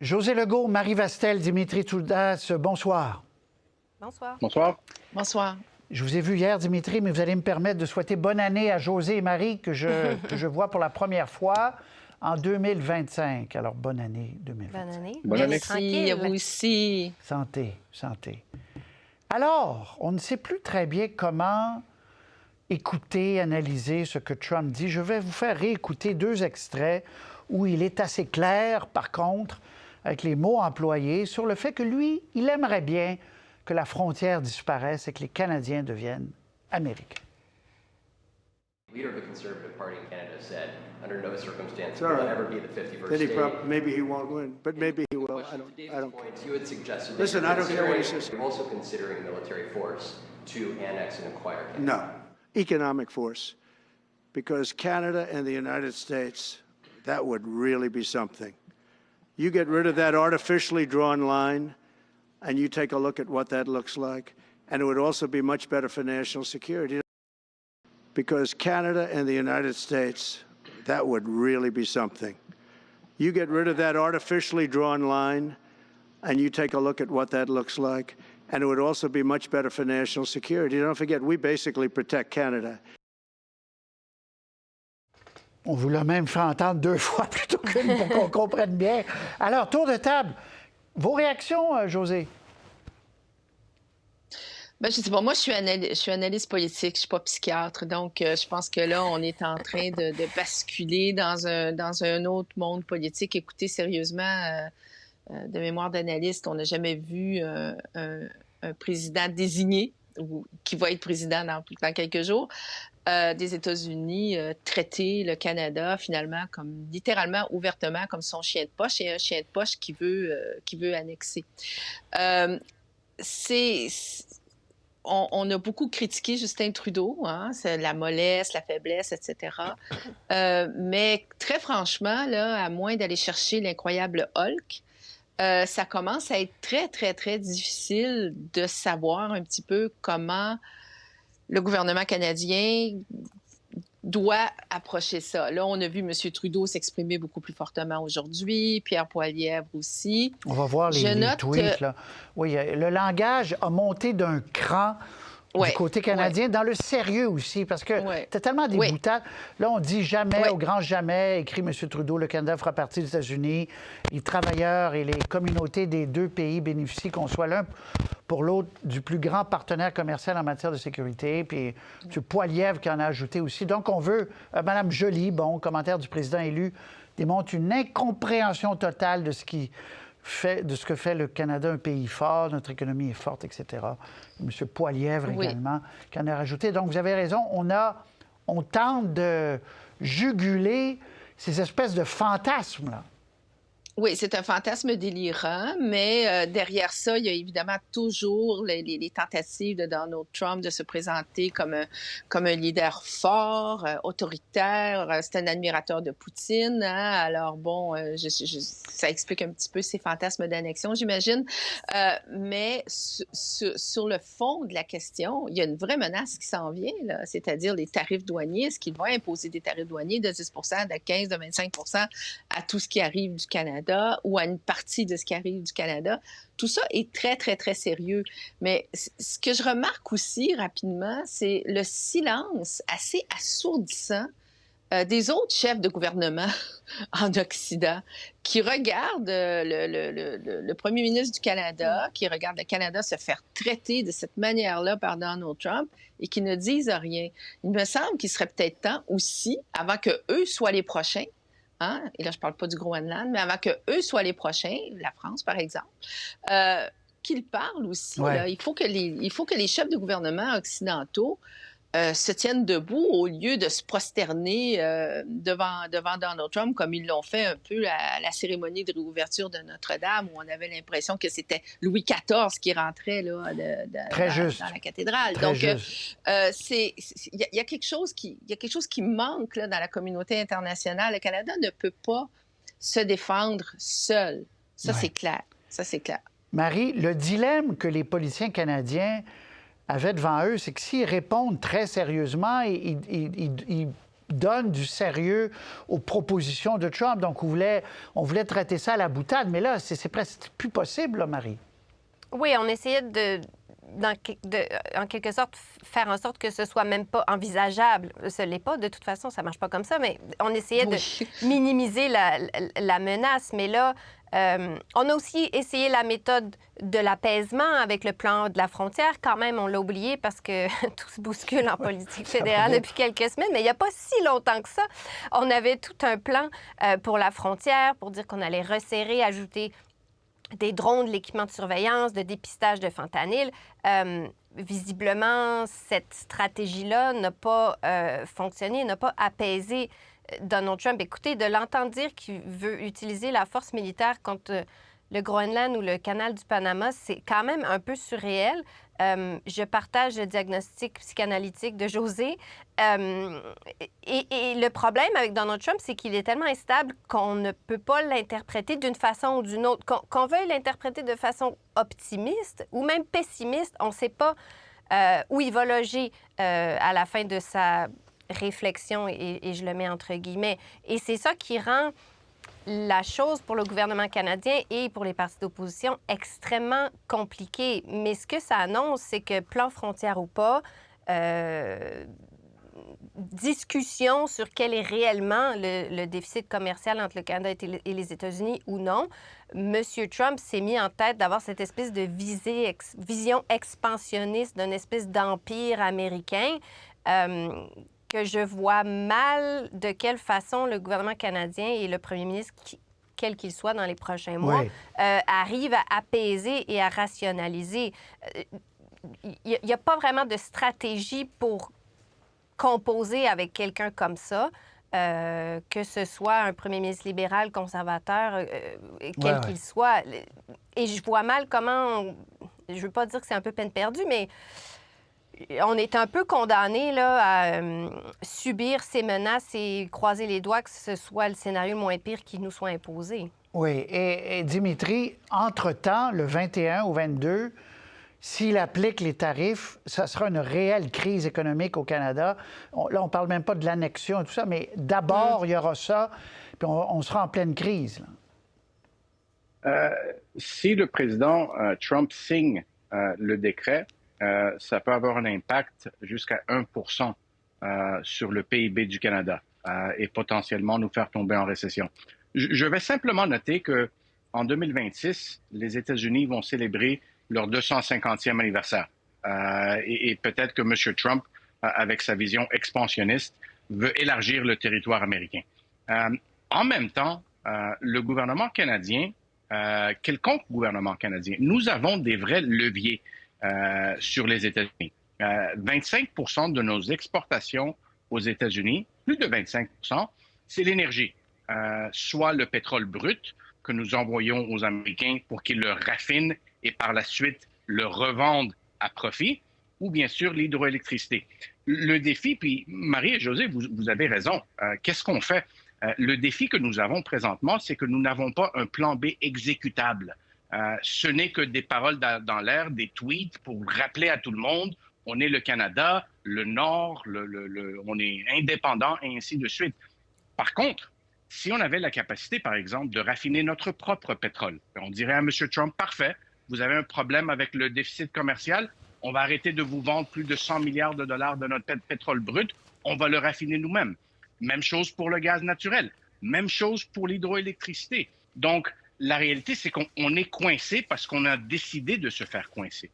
José Legault, Marie Vastel, Dimitri Toudas, bonsoir. Bonsoir. Bonsoir. Bonsoir. Je vous ai vu hier, Dimitri, mais vous allez me permettre de souhaiter bonne année à José et Marie, que je vois pour la première fois en 2025. Alors, bonne année 2025. Bonne année. Bonne année. Merci, à vous aussi. Santé, santé. Alors, on ne sait plus très bien comment écouter, analyser ce que Trump dit. Je vais vous faire réécouter 2 extraits où il est assez clair, par contre, avec les mots employés, sur le fait que lui, il aimerait bien que la frontière disparaisse et que les Canadiens deviennent américains. The leader of the Conservative Party in Canada said, under no circumstances All will right. it ever be the 51st Then he state. maybe he won't win, but maybe he will. I don't care. You had suggested that Listen, you're I don't care what he considering- says. You're also considering military force to annex and acquire Canada. No, economic force, because Canada and the United States, that would really be something. You get rid of that artificially drawn line, and you take a look at what that looks like, and it would also be much better for national security. Because Canada and the United States, that would really be something. You get rid of that artificially drawn line, and you take a look at what that looks like, and it would also be much better for national security. Don't forget, we basically protect Canada. On vous l'a même fait entendre 2 fois plutôt qu'une pour qu'on comprenne bien. Alors, tour de table. Vos réactions, José? Ben, je sais pas, moi, je suis analyste politique, je suis pas psychiatre, donc je pense que là, on est en train de basculer dans un autre monde politique. Écoutez, sérieusement, de mémoire d'analyste, on n'a jamais vu un président désigné ou qui va être président dans quelques jours des États-Unis traiter le Canada finalement comme littéralement ouvertement comme son chien de poche et un chien de poche qui veut annexer. On a beaucoup critiqué Justin Trudeau, hein, c'est la mollesse, la faiblesse, etc. Mais très franchement, là, à moins d'aller chercher l'incroyable Hulk, ça commence à être très, très, très difficile de savoir un petit peu comment le gouvernement canadien doit approcher ça. Là, on a vu M. Trudeau s'exprimer beaucoup plus fortement aujourd'hui, Pierre Poilievre aussi. On va voir les tweets, là. Oui, le langage a monté d'un cran du côté canadien, dans le sérieux aussi, parce que c'est tellement dégoûtant. Là, on dit jamais, au grand jamais, écrit M. Trudeau, le Canada fera partie des États-Unis. Les travailleurs et les communautés des 2 pays bénéficient qu'on soit l'un pour l'autre du plus grand partenaire commercial en matière de sécurité. Puis M. Poilievre qui en a ajouté aussi. Donc, on veut, Mme Joly, bon, commentaire du président élu, démontre une incompréhension totale de ce que fait le Canada un pays fort, notre économie est forte, etc. Et M. Poilievre également, qui en a rajouté. Donc, vous avez raison, on tente de juguler ces espèces de fantasmes, là. Oui, c'est un fantasme délirant, mais derrière ça, il y a évidemment toujours les tentatives de Donald Trump de se présenter comme un leader fort, autoritaire. C'est un admirateur de Poutine. Hein? Alors bon, ça explique un petit peu ses fantasmes d'annexion, j'imagine. Mais sur le fond de la question, il y a une vraie menace qui s'en vient, là, c'est-à-dire les tarifs douaniers. Est-ce qu'il va imposer des tarifs douaniers de 10 de 15 de 25 à tout ce qui arrive du Canada ou à une partie de ce qui arrive du Canada? Tout ça est très, très, très sérieux. Mais ce que je remarque aussi rapidement, c'est le silence assez assourdissant des autres chefs de gouvernement en Occident qui regardent le premier ministre du Canada, qui regarde le Canada se faire traiter de cette manière-là par Donald Trump et qui ne disent rien. Il me semble qu'il serait peut-être temps aussi, avant qu'eux soient les prochains, hein, et là je ne parle pas du Groenland, mais avant qu'eux soient les prochains, la France par exemple, qu'ils parlent aussi. Là. Il faut que les chefs de gouvernement occidentaux se tiennent debout au lieu de se prosterner devant Donald Trump comme ils l'ont fait un peu à la cérémonie de réouverture de Notre-Dame où on avait l'impression que c'était Louis XIV qui rentrait là, dans la cathédrale. Très Donc, il y a quelque chose qui manque là, dans la communauté internationale. Le Canada ne peut pas se défendre seul. Ça, c'est clair. Ça, c'est clair. Marie, le dilemme que les politiciens canadiens avaient devant eux, c'est que s'ils répondent très sérieusement, ils donne du sérieux aux propositions de Trump. Donc, on voulait traiter ça à la boutade, mais là, c'est presque plus possible, là, Marie. Oui, on essayait en quelque sorte, faire en sorte que ce soit même pas envisageable. Ce l'est pas, de toute façon, ça marche pas comme ça, mais on essayait de minimiser la menace. Mais là, on a aussi essayé la méthode de l'apaisement avec le plan de la frontière. Quand même, on l'a oublié parce que tout se bouscule en politique fédérale depuis quelques semaines, mais il n'y a pas si longtemps que ça. On avait tout un plan pour la frontière, pour dire qu'on allait resserrer, ajouter des drones, de l'équipement de surveillance, de dépistage de fentanyl. Visiblement, cette stratégie-là n'a pas fonctionné, n'a pas apaisé Donald Trump. Écoutez, de l'entendre dire qu'il veut utiliser la force militaire contre le Groenland ou le canal du Panama, c'est quand même un peu surréel. Je partage le diagnostic psychanalytique de José. Et le problème avec Donald Trump, c'est qu'il est tellement instable qu'on ne peut pas l'interpréter d'une façon ou d'une autre. Qu'on veuille l'interpréter de façon optimiste ou même pessimiste, on ne sait pas où il va loger à la fin de sa réflexion, et je le mets entre guillemets. Et c'est ça qui rend la chose pour le gouvernement canadien et pour les partis d'opposition extrêmement compliquée. Mais ce que ça annonce, c'est que plan frontière ou pas, discussion sur quel est réellement le déficit commercial entre le Canada et les États-Unis ou non, M. Trump s'est mis en tête d'avoir cette espèce de vision expansionniste d'une espèce d'empire américain que je vois mal de quelle façon le gouvernement canadien et le premier ministre, quel qu'il soit dans les prochains mois, arrivent à apaiser et à rationaliser. Il n'y a pas vraiment de stratégie pour composer avec quelqu'un comme ça, que ce soit un premier ministre libéral, conservateur, quel qu'il soit. Et je vois mal comment... Je ne veux pas dire que c'est un peu peine perdue, mais... On est un peu condamné là, à subir ces menaces et croiser les doigts que ce soit le scénario le moins pire qui nous soit imposé. Oui. Et Dimitri, entre-temps, le 21 au 22, s'il applique les tarifs, ça sera une réelle crise économique au Canada. Là, on ne parle même pas de l'annexion et tout ça, mais d'abord, il y aura ça, puis on sera en pleine crise. Si le président Trump signe le décret, ça peut avoir un impact jusqu'à 1% sur le PIB du Canada et potentiellement nous faire tomber en récession. Je vais simplement noter qu'en 2026, les États-Unis vont célébrer leur 250e anniversaire. Et peut-être que M. Trump, avec sa vision expansionniste, veut élargir le territoire américain. En même temps, le gouvernement canadien, quelconque gouvernement canadien, nous avons des vrais leviers sur les États-Unis. 25% de nos exportations aux États-Unis, plus de 25%, c'est l'énergie. Soit le pétrole brut que nous envoyons aux Américains pour qu'ils le raffinent et par la suite le revendent à profit, ou bien sûr l'hydroélectricité. Le défi, puis Marie et José, vous avez raison, qu'est-ce qu'on fait? Le défi que nous avons présentement, c'est que nous n'avons pas un plan B exécutable. Ce n'est que des paroles dans l'air, des tweets pour rappeler à tout le monde, on est le Canada, le Nord, on est indépendant et ainsi de suite. Par contre, si on avait la capacité, par exemple, de raffiner notre propre pétrole, on dirait à M. Trump, parfait, vous avez un problème avec le déficit commercial, on va arrêter de vous vendre plus de 100 milliards de dollars de notre pétrole brut, on va le raffiner nous-mêmes. Même chose pour le gaz naturel, même chose pour l'hydroélectricité. Donc, la réalité, c'est qu'on est coincé parce qu'on a décidé de se faire coincer.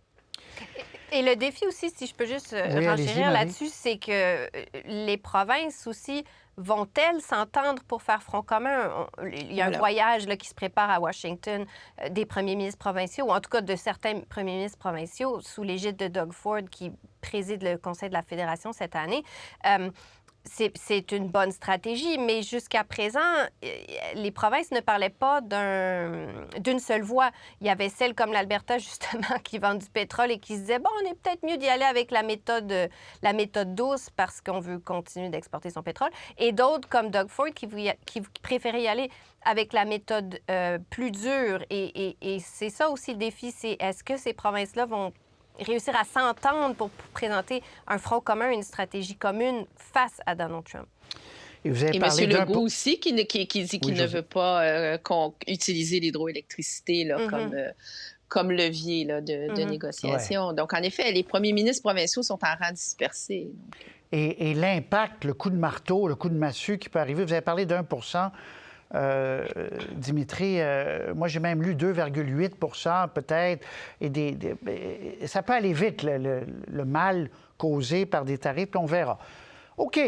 Et le défi aussi, si je peux juste renchérir là-dessus, c'est que les provinces aussi vont-elles s'entendre pour faire front commun? Il y a un voyage là, qui se prépare à Washington des premiers ministres provinciaux, ou en tout cas de certains premiers ministres provinciaux, sous l'égide de Doug Ford, qui préside le Conseil de la Fédération cette année. C'est une bonne stratégie, mais jusqu'à présent, les provinces ne parlaient pas d'une seule voix. Il y avait celles comme l'Alberta, justement, qui vendent du pétrole et qui se disaient, bon, on est peut-être mieux d'y aller avec la méthode douce parce qu'on veut continuer d'exporter son pétrole. Et d'autres, comme Doug Ford, qui préféraient y aller avec la méthode plus dure. Et c'est ça aussi le défi, c'est est-ce que ces provinces-là vont réussir à s'entendre pour présenter un front commun, une stratégie commune face à Donald Trump? Et vous avez Et parlé M. Legault aussi qui dit qu'il ne veut pas utiliser l'hydroélectricité là, comme levier là, de négociation. Donc, en effet, les premiers ministres provinciaux sont en rang dispersé. Et l'impact, le coup de marteau, le coup de massue qui peut arriver, vous avez parlé d'1 Dimitri, moi j'ai même lu 2,8 peut-être. Et ça peut aller vite, le mal causé par des tarifs, puis on verra. OK.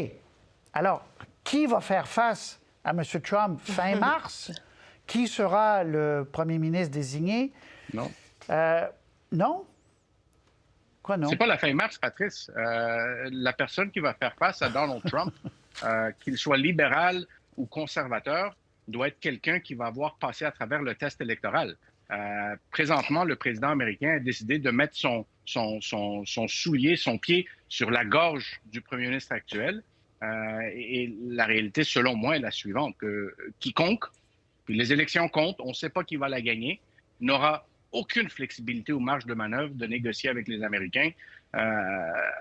Alors, qui va faire face à M. Trump fin mars? Qui sera le premier ministre désigné? Non. Non? Quoi, non? C'est pas la fin mars, Patrice. La personne qui va faire face à Donald Trump, qu'il soit libéral ou conservateur, doit être quelqu'un qui va avoir passé à travers le test électoral. Présentement, le président américain a décidé de mettre son soulier, son pied sur la gorge du premier ministre actuel. Et la réalité, selon moi, est la suivante, que quiconque, puis les élections comptent, on ne sait pas qui va la gagner, n'aura aucune flexibilité ou marge de manœuvre de négocier avec les Américains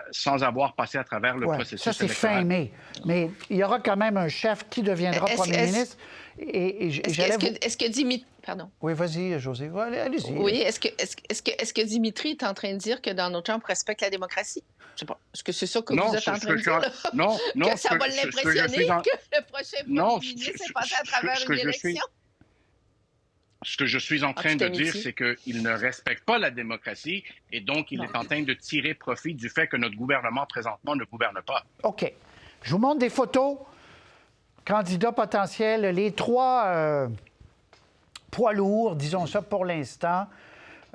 sans avoir passé à travers le processus ça, c'est électoral. fin mai. Mais il y aura quand même un chef qui deviendra premier ministre. Est-ce que Dimitri... Pardon. Oui, vas-y, José. Allez-y. Oui, est-ce que Dimitri est en train de dire que Donald Trump respecte la démocratie? Je sais pas. Est-ce que c'est ça que vous êtes en train de dire? Non, que ça va l'impressionner que le prochain premier ministre est passé à travers une élection? Ce que je suis en train de dire, c'est qu'il ne respecte pas la démocratie et donc il est en train de tirer profit du fait que notre gouvernement présentement ne gouverne pas. OK. Je vous montre des photos. Candidats potentiels, les 3 poids lourds, disons ça pour l'instant.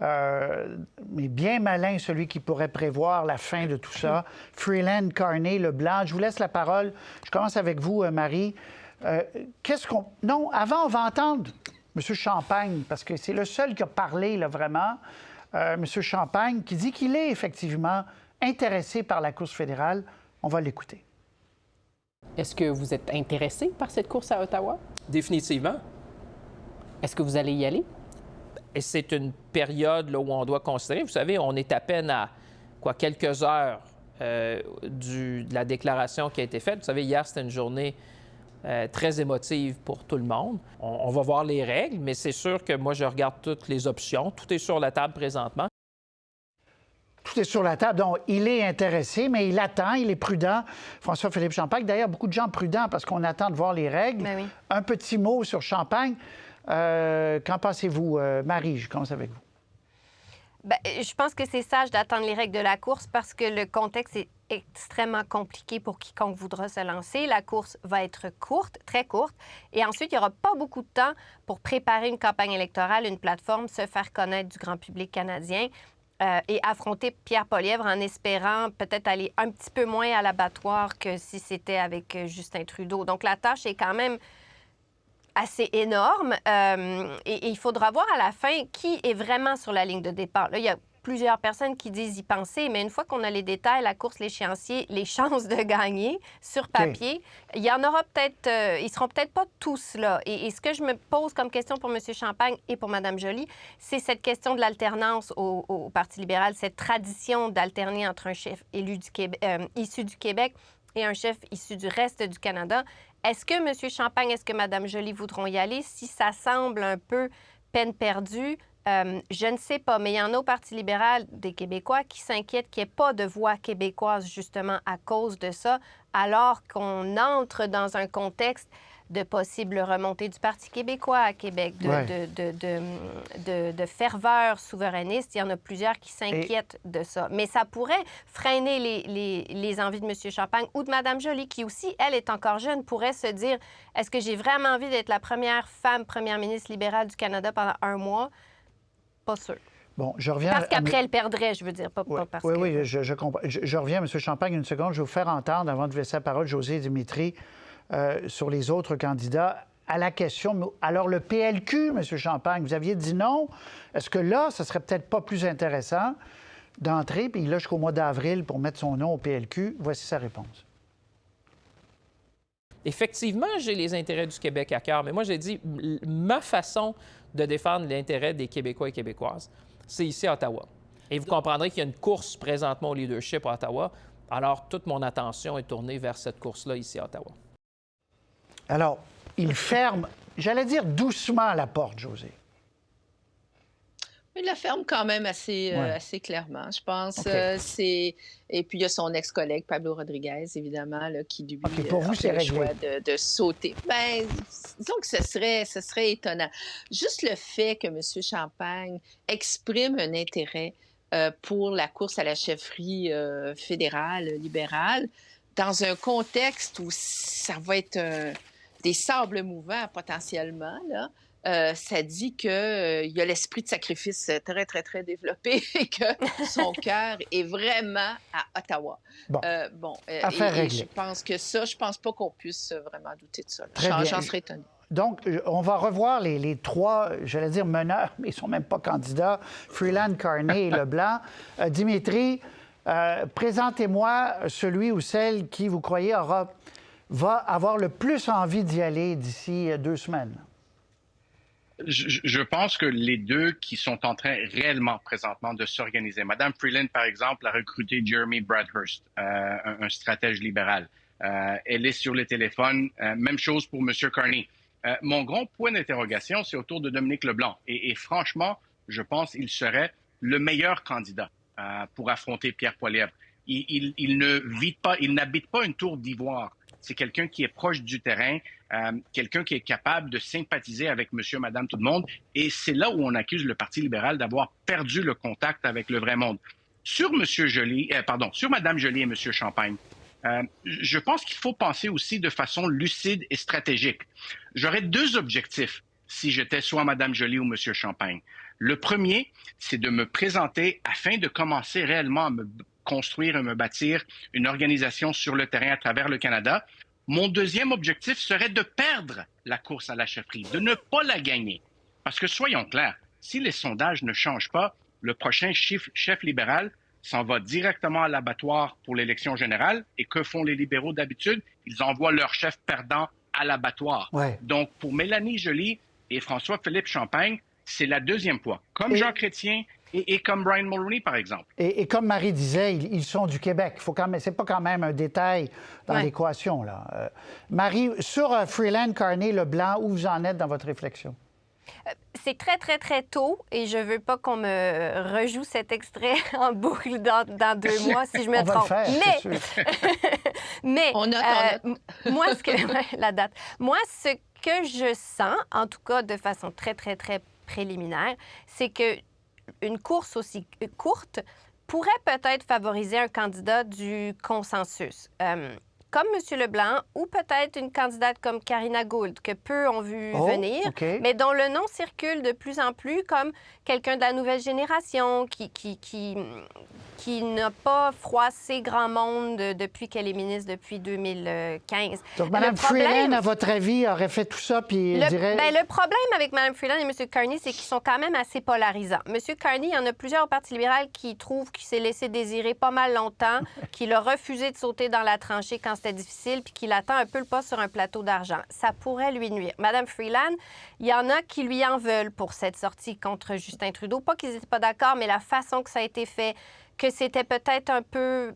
Mais bien malin, celui qui pourrait prévoir la fin de tout ça. Freeland, Carney, Leblanc. Je vous laisse la parole. Je commence avec vous, Marie. Non, avant, on va entendre M. Champagne, parce que c'est le seul qui a parlé, là, vraiment. M. Champagne, qui dit qu'il est effectivement intéressé par la course fédérale. On va l'écouter. Est-ce que vous êtes intéressé par cette course à Ottawa? Définitivement. Est-ce que vous allez y aller? Et c'est une période là, où on doit considérer, vous savez, on est à peine à quelques heures de la déclaration qui a été faite. Vous savez, hier, c'était une journée très émotive pour tout le monde. On va voir les règles, mais c'est sûr que moi, je regarde toutes les options. Tout est sur la table présentement. Tout est sur la table. Donc, il est intéressé, mais il attend, il est prudent. François-Philippe Champagne, d'ailleurs, beaucoup de gens prudents parce qu'on attend de voir les règles. Ben oui. Un petit mot sur Champagne. Qu'en pensez-vous? Marie, je commence avec vous. Bien, je pense que c'est sage d'attendre les règles de la course parce que le contexte est extrêmement compliqué pour quiconque voudra se lancer. La course va être courte, très courte. Et ensuite, il n'y aura pas beaucoup de temps pour préparer une campagne électorale, une plateforme, se faire connaître du grand public canadien et affronter Pierre Poilievre en espérant peut-être aller un petit peu moins à l'abattoir que si c'était avec Justin Trudeau. Donc, la tâche est quand même assez énorme et il faudra voir à la fin qui est vraiment sur la ligne de départ. Là, il y a plusieurs personnes qui disent y penser, mais une fois qu'on a les détails, la course, l'échéancier, les chances de gagner sur papier, il y en aura peut-être, ils seront peut-être pas tous là. Et ce que je me pose comme question pour M. Champagne et pour Mme Joly, c'est cette question de l'alternance au Parti libéral, cette tradition d'alterner entre un chef élu du Québec, issu du Québec et un chef issu du reste du Canada. Est-ce que M. Champagne, est-ce que Mme Joly voudront y aller? Si ça semble un peu peine perdue, je ne sais pas, mais il y en a au Parti libéral des Québécois qui s'inquiètent qu'il n'y ait pas de voix québécoise justement à cause de ça, alors qu'on entre dans un contexte de possible remontée du Parti québécois à Québec, de ferveur souverainiste. Il y en a plusieurs qui s'inquiètent de ça. Mais ça pourrait freiner les envies de M. Champagne ou de Mme Joly, qui aussi, elle, est encore jeune, pourrait se dire, est-ce que j'ai vraiment envie d'être la première femme première ministre libérale du Canada pendant 1 mois? Pas sûr. Bon, je reviens... Parce qu'après, elle perdrait, je veux dire, pas parce que... Oui, je comprends. Je reviens, M. Champagne, une seconde. Je vais vous faire entendre, avant de laisser la parole, José et Dimitri, sur les autres candidats, à la question. Alors, le PLQ, M. Champagne, vous aviez dit non. Est-ce que là, ce serait peut-être pas plus intéressant d'entrer, puis là, jusqu'au mois d'avril, pour mettre son nom au PLQ? Voici sa réponse. Effectivement, j'ai les intérêts du Québec à cœur, mais moi, j'ai dit, ma façon de défendre l'intérêt des Québécois et Québécoises, c'est ici à Ottawa. Et vous comprendrez qu'il y a une course présentement au leadership à Ottawa, alors toute mon attention est tournée vers cette course-là ici à Ottawa. Alors, il ferme, j'allais dire doucement la porte, José. Il la ferme quand même assez, assez clairement, je pense. Okay. Et puis, il y a son ex-collègue, Pablo Rodriguez, évidemment, là, qui, lui, pour vous, c'est le réglé. choix de sauter. Bien, disons que ce serait étonnant. Juste le fait que M. Champagne exprime un intérêt pour la course à la chefferie fédérale, libérale, dans un contexte où ça va être des sables mouvants potentiellement, là, ça dit qu'il y a l'esprit de sacrifice très, très, très développé et que son cœur est vraiment à Ottawa. Affaire réglée. Je pense que ça, je pense pas qu'on puisse vraiment douter de ça. J'en serais étonnée. Donc, on va revoir les trois, j'allais dire meneurs, mais ils ne sont même pas candidats, Freeland, Carney et Leblanc. Dimitri, présentez-moi celui ou celle qui, vous croyez, va avoir le plus envie d'y aller d'ici 2 semaines. Je pense que les deux qui sont en train réellement présentement de s'organiser. Madame Freeland, par exemple, a recruté Jeremy Bradhurst, un stratège libéral. Elle est sur le téléphone. Même chose pour M. Carney. Mon grand point d'interrogation, c'est autour de Dominique Leblanc. Et franchement, je pense qu'il serait le meilleur candidat pour affronter Pierre Poilievre. Il n'habite pas une tour d'ivoire. C'est quelqu'un qui est proche du terrain, quelqu'un qui est capable de sympathiser avec monsieur, madame, tout le monde. Et c'est là où on accuse le Parti libéral d'avoir perdu le contact avec le vrai monde. Sur madame Joly et monsieur Champagne, je pense qu'il faut penser aussi de façon lucide et stratégique. J'aurais 2 objectifs si j'étais soit madame Joly ou monsieur Champagne. Le premier, c'est de me présenter afin de commencer réellement à me construire et me bâtir une organisation sur le terrain à travers le Canada. Mon deuxième objectif serait de perdre la course à la chefferie, de ne pas la gagner. Parce que soyons clairs, si les sondages ne changent pas, le prochain chef libéral s'en va directement à l'abattoir pour l'élection générale. Et que font les libéraux d'habitude? Ils envoient leur chef perdant à l'abattoir. Ouais. Donc, pour Mélanie Joly et François-Philippe Champagne, c'est la deuxième fois. Comme Jean Chrétien et comme Brian Mulroney, par exemple. Et comme Marie disait, ils sont du Québec. C'est pas quand même un détail dans l'équation, là. Marie, sur Freeland, Carney, Leblanc, où vous en êtes dans votre réflexion? C'est très, très, très tôt et je veux pas qu'on me rejoue cet extrait en boucle dans 2 mois si je me trompe. Va le faire, mais on note. Moi, la date. Moi, ce que je sens, en tout cas de façon très, très, très préliminaire, c'est que une course aussi courte pourrait peut-être favoriser un candidat du consensus. Comme M. Leblanc, ou peut-être une candidate comme Karina Gould, que peu ont vu venir, mais dont le nom circule de plus en plus comme quelqu'un de la nouvelle génération qui n'a pas froissé grand monde depuis qu'elle est ministre depuis 2015. Donc, Mme Freeland, à votre avis, aurait fait tout ça, puis dirait... Le problème avec Mme Freeland et M. Carney, c'est qu'ils sont quand même assez polarisants. M. Carney, il y en a plusieurs au Parti libéral qui trouvent qu'il s'est laissé désirer pas mal longtemps, qu'il a refusé de sauter dans la tranchée quand c'était difficile, puis qu'il attend un peu le poste sur un plateau d'argent. Ça pourrait lui nuire. Mme Freeland, il y en a qui lui en veulent pour cette sortie contre Justin Trudeau. Pas qu'ils n'étaient pas d'accord, mais la façon que ça a été fait, que c'était peut-être un peu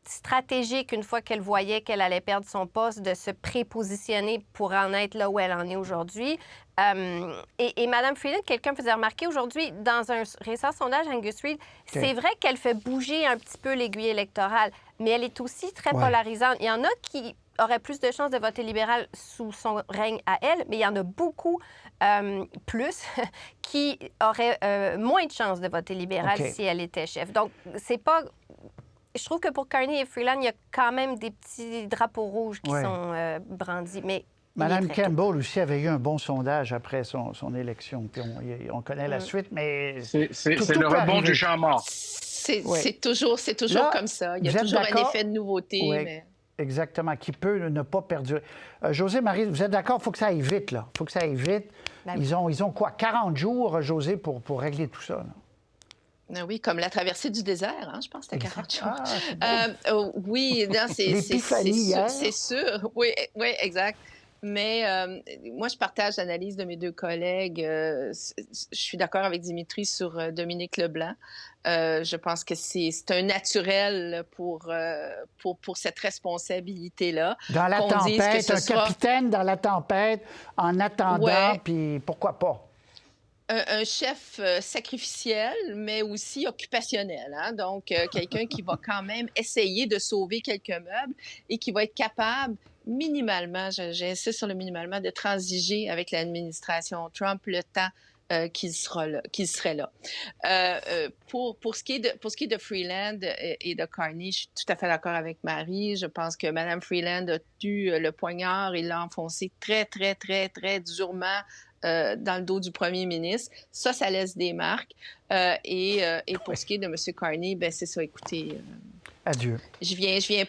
stratégique une fois qu'elle voyait qu'elle allait perdre son poste, de se prépositionner pour en être là où elle en est aujourd'hui. Et Mme Freeland, quelqu'un faisait remarquer aujourd'hui, dans un récent sondage Angus Reid, c'est vrai qu'elle fait bouger un petit peu l'aiguille électorale, mais elle est aussi très polarisante. Il y en a qui auraient plus de chances de voter libéral sous son règne à elle, mais il y en a beaucoup plus qui auraient moins de chances de voter libéral si elle était chef. Donc, c'est pas... Je trouve que pour Carney et Freeland, il y a quand même des petits drapeaux rouges qui sont brandis, mais... Mme Campbell aussi avait eu un bon sondage après son élection. Puis on connaît la suite, mais... C'est le rebond du champ mort. C'est toujours là, comme ça. Il y a toujours un effet de nouveauté. Mais... Exactement, qui peut ne pas perdurer. José, Marie, vous êtes d'accord? Il faut que ça aille vite, là. Il faut que ça aille vite. Ils ont quoi? 40 jours, José, pour régler tout ça, là. Oui, comme la traversée du désert, hein, je pense que c'était 40 jours. Oui, c'est sûr. Oui, exact. Mais moi, je partage l'analyse de mes deux collègues. Je suis d'accord avec Dimitri sur Dominique Leblanc. Je pense que c'est un naturel pour cette responsabilité-là. Dans la tempête, capitaine dans la tempête, en attendant, puis pourquoi pas? Un chef sacrificiel, mais aussi occupationnel. Hein? Donc, quelqu'un qui va quand même essayer de sauver quelques meubles et qui va être capable minimalement, j'insiste sur le minimalement, de transiger avec l'administration Trump le temps qu'il serait là. Pour ce qui est de Freeland et de Carney, je suis tout à fait d'accord avec Marie. Je pense que Mme Freeland a eu le poignard et l'a enfoncé très, très, très, très durement dans le dos du premier ministre. Ça laisse des marques. Et pour ce qui est de M. Carney, ben c'est ça, écoutez... Adieu. Je viens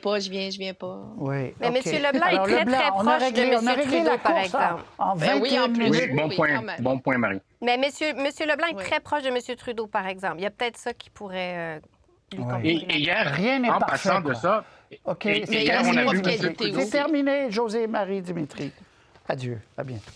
pas. Oui. Mais M. Leblanc est très, très proche de M. Trudeau, par exemple. En 21 minutes. Oui, bon point, Marie. Mais M. Leblanc est très proche de M. Trudeau, par exemple. Il y a peut-être ça qui pourrait lui convenir. Et hier, rien n'est en parfait, passant de ça... OK. Et hier, on a vu... C'est terminé, José, Marie, Dimitri. Adieu. À bientôt.